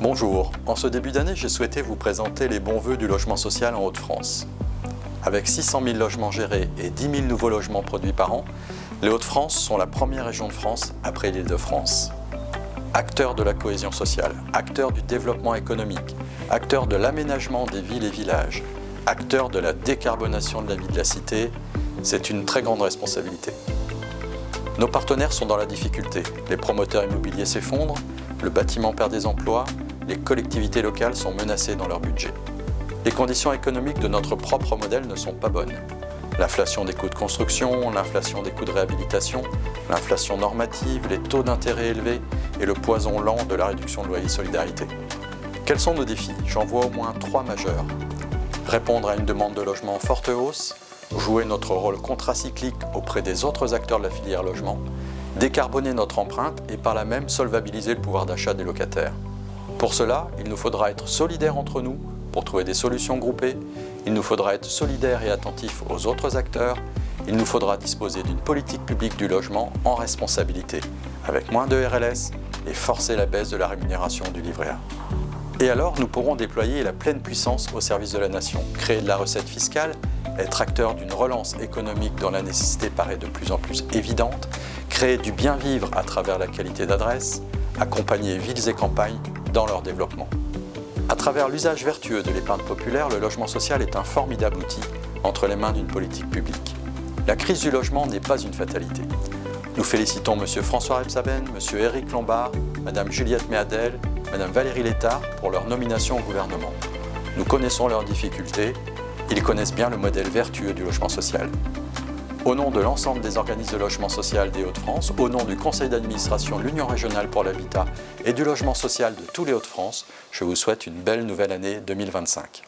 Bonjour, en ce début d'année, j'ai souhaité vous présenter les bons vœux du logement social en Hauts-de-France. Avec 600 000 logements gérés et 10 000 nouveaux logements produits par an, les Hauts-de-France sont la première région de France après l'Île-de-France. Acteurs de la cohésion sociale, acteurs du développement économique, acteurs de l'aménagement des villes et villages, acteurs de la décarbonation de la vie de la cité, c'est une très grande responsabilité. Nos partenaires sont dans la difficulté, les promoteurs immobiliers s'effondrent, le bâtiment perd des emplois, les collectivités locales sont menacées dans leur budget. Les conditions économiques de notre propre modèle ne sont pas bonnes. L'inflation des coûts de construction, l'inflation des coûts de réhabilitation, l'inflation normative, les taux d'intérêt élevés et le poison lent de la réduction de loyer solidarité. Quels sont nos défis? J'en vois au moins 3 majeurs. Répondre à une demande de logement en forte hausse, jouer notre rôle contracyclique auprès des autres acteurs de la filière logement, décarboner notre empreinte et par là même solvabiliser le pouvoir d'achat des locataires. Pour cela, il nous faudra être solidaires entre nous pour trouver des solutions groupées, il nous faudra être solidaires et attentifs aux autres acteurs, il nous faudra disposer d'une politique publique du logement en responsabilité, avec moins de RLS et forcer la baisse de la rémunération du livret A. Et alors, nous pourrons déployer la pleine puissance au service de la nation, créer de la recette fiscale, être acteur d'une relance économique dont la nécessité paraît de plus en plus évidente, créer du bien-vivre à travers la qualité d'adresse, accompagner villes et campagnes dans leur développement. À travers l'usage vertueux de l'épargne populaire, le logement social est un formidable outil entre les mains d'une politique publique. La crise du logement n'est pas une fatalité. Nous félicitons M. François Rebsaben, M. Éric Lombard, Mme Juliette Méadel, Mme Valérie Létard pour leur nomination au gouvernement. Nous connaissons leurs difficultés, ils connaissent bien le modèle vertueux du logement social. Au nom de l'ensemble des organismes de logement social des Hauts-de-France, au nom du conseil d'administration de l'Union régionale pour l'habitat et du logement social de tous les Hauts-de-France, je vous souhaite une belle nouvelle année 2025.